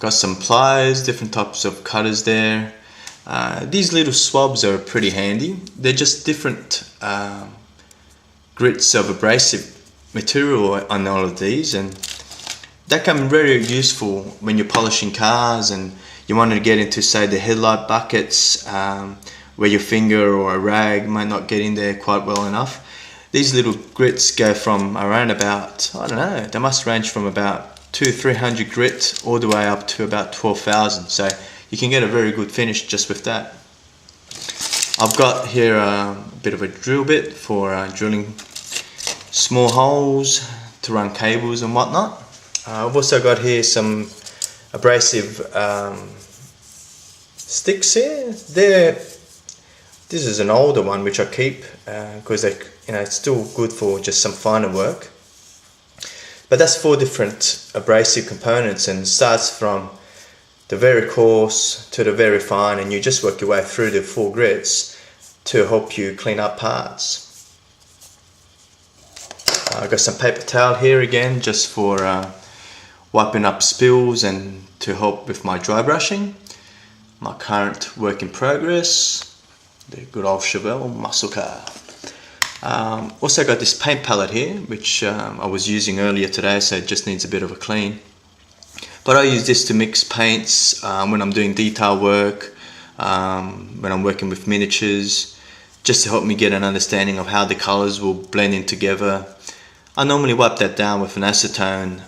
Got some pliers, different types of cutters there. These little swabs are pretty handy. They're just different grits of abrasive material on all of these, and that can be very useful when you're polishing cars and you want to get into, say, the headlight buckets where your finger or a rag might not get in there quite well enough. These little grits go from around about, I don't know, they must range from about 200-300 grit all the way up to about 12,000, so you can get a very good finish just with that. I've got here a bit of a drill bit for drilling small holes to run cables and whatnot. I've also got here some abrasive sticks here. This is an older one which I keep because it's still good for just some finer work. But that's 4 different abrasive components, and starts from the very coarse to the very fine, and you just work your way through the 4 grits to help you clean up parts. I've got some paper towel here again just for wiping up spills and to help with my dry brushing. My current work in progress, the good old Chevelle muscle car. Also got this paint palette here, which I was using earlier today, so it just needs a bit of a clean. But I use this to mix paints when I'm doing detail work, when I'm working with miniatures, just to help me get an understanding of how the colors will blend in together. I normally wipe that down with an acetone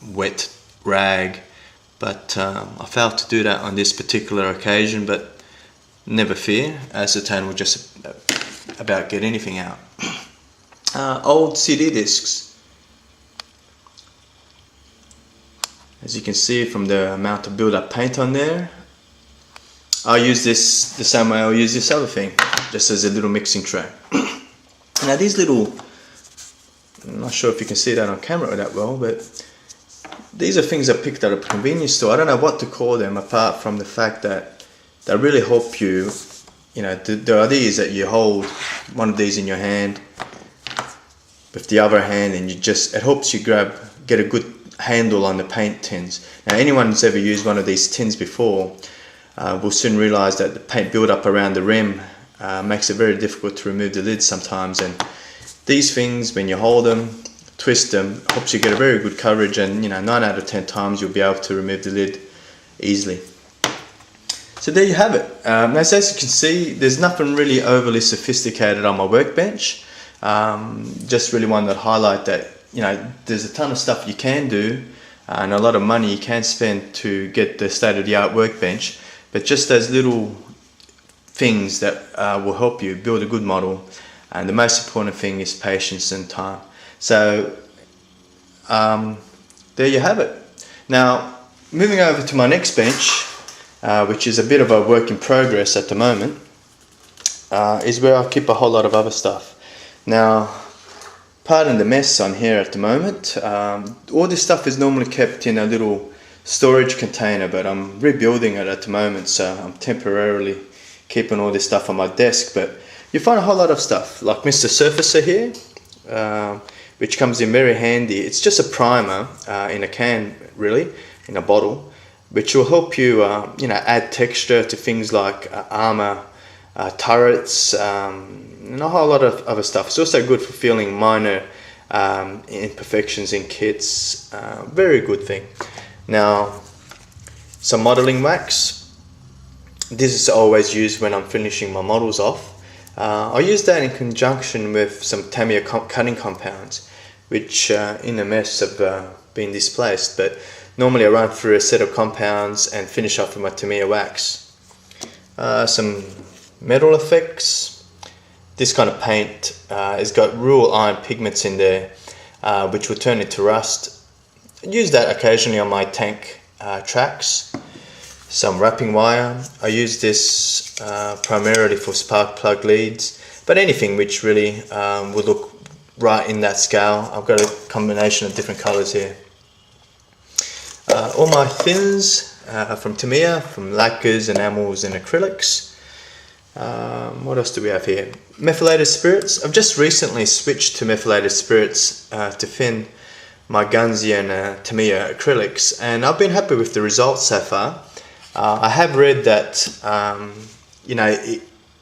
wet rag, but I failed to do that on this particular occasion, but never fear, acetone will just about get anything out. Old CD discs. As you can see from the amount of build-up paint on there, I'll use this the same way I'll use this other thing, just as a little mixing tray. Now these little, I'm not sure if you can see that on camera that well, but these are things I picked at a convenience store. I don't know what to call them apart from the fact that they really help you. The idea is that you hold one of these in your hand with the other hand, and it helps you get a good handle on the paint tins. Now anyone who's ever used one of these tins before will soon realize that the paint build up around the rim makes it very difficult to remove the lid sometimes, and these things, when you hold them, twist them, helps you get a very good coverage, and 9 out of 10 times you'll be able to remove the lid easily. So there you have it. As you can see, there's nothing really overly sophisticated on my workbench. Just really wanted to highlight that there's a ton of stuff you can do and a lot of money you can spend to get the state-of-the-art workbench, but just those little things that will help you build a good model, and the most important thing is patience and time. So there you have it. Now moving over to my next bench, which is a bit of a work in progress at the moment, is where I keep a whole lot of other stuff. Now, pardon the mess on here at the moment. All this stuff is normally kept in a little storage container, but I'm rebuilding it at the moment, so I'm temporarily keeping all this stuff on my desk. But you find a whole lot of stuff, like Mr. Surfacer here, which comes in very handy. It's just a primer in a can, really, in a bottle, which will help you, add texture to things like armor, turrets, and a whole lot of other stuff. It's also good for filling minor imperfections in kits. Very good thing. Now, some modeling wax. This is always used when I'm finishing my models off. I use that in conjunction with some Tamiya cutting compounds, which in a mess have been displaced, but normally I run through a set of compounds and finish off with my Tamiya wax. Some metal effects. This kind of paint has got real iron pigments in there, which will turn into rust. I use that occasionally on my tank tracks. Some wrapping wire. I use this primarily for spark plug leads, but anything which really will look right in that scale. I've got a combination of different colors here. All my thinners are from Tamiya, from lacquers, enamels and acrylics. What else do we have here? Methylated spirits. I've just recently switched to methylated spirits to thin my Gunzi and Tamiya acrylics, and I've been happy with the results so far. I have read that you know,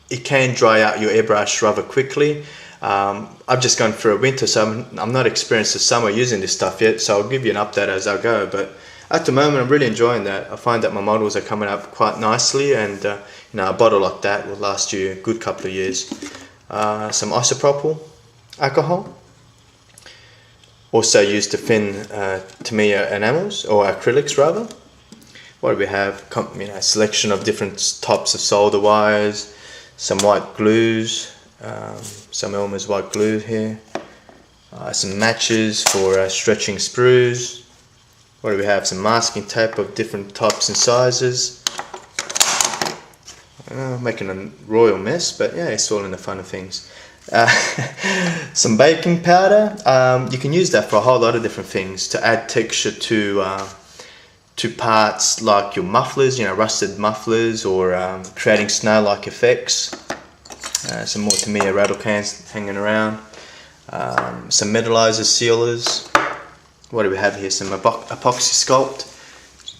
it can dry out your airbrush rather quickly. I've just gone through a winter, so I'm not experienced the summer using this stuff yet, so I'll give you an update as I go. But at the moment, I'm really enjoying that. I find that my models are coming up quite nicely, and you know, a bottle like that will last you a good couple of years. Some isopropyl alcohol, also used to thin Tamiya enamels, or acrylics rather. What do we have? You know, a selection of different types of solder wires, some white glues, some Elmer's white glue here, some matches for stretching sprues. What do we have? Some masking tape of different types and sizes. Making a royal mess, but yeah, it's all in the fun of things. Some baking powder. You can use that for a whole lot of different things to add texture to parts like your mufflers, you know, rusted mufflers, or creating snow-like effects. Some more Tamiya rattle cans hanging around. Some metallizer sealers. What do we have here? Some epoxy sculpt.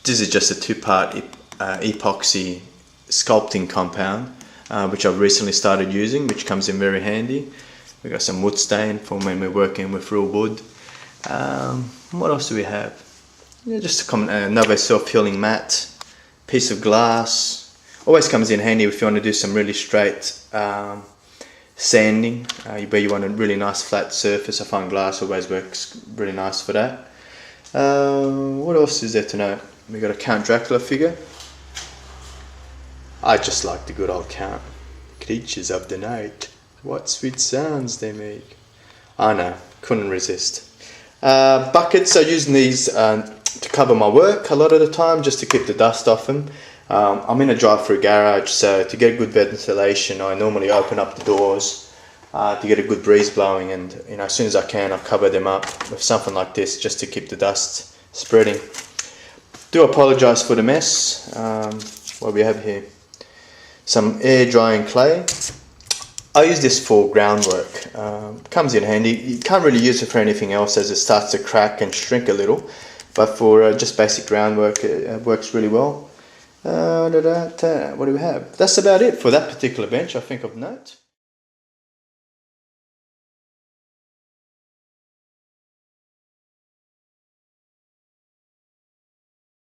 This is just a two-part epoxy sculpting compound, which I've recently started using, which comes in very handy. We've got some wood stain for when we're working with real wood. What else do we have? Yeah, just another self-healing mat, piece of glass. Always comes in handy if you want to do some really straight sanding, where you want a really nice flat surface. I find glass always works really nice for that. What else is there to know? We got a Count Dracula figure. I just like the good old Count. Creatures of the night, what sweet sounds they make. I know, couldn't resist. Buckets, I'm using these to cover my work a lot of the time, just to keep the dust off them. I'm in a drive-through garage, so to get good ventilation, I normally open up the doors to get a good breeze blowing, and you know, as soon as I can, I cover them up with something like this just to keep the dust spreading. Do apologise for the mess. What do we have here? Some air drying clay. I use this for groundwork. Comes in handy. You can't really use it for anything else as it starts to crack and shrink a little, but for just basic groundwork it works really well. What do we have? That's about it for that particular bench, I think, of note.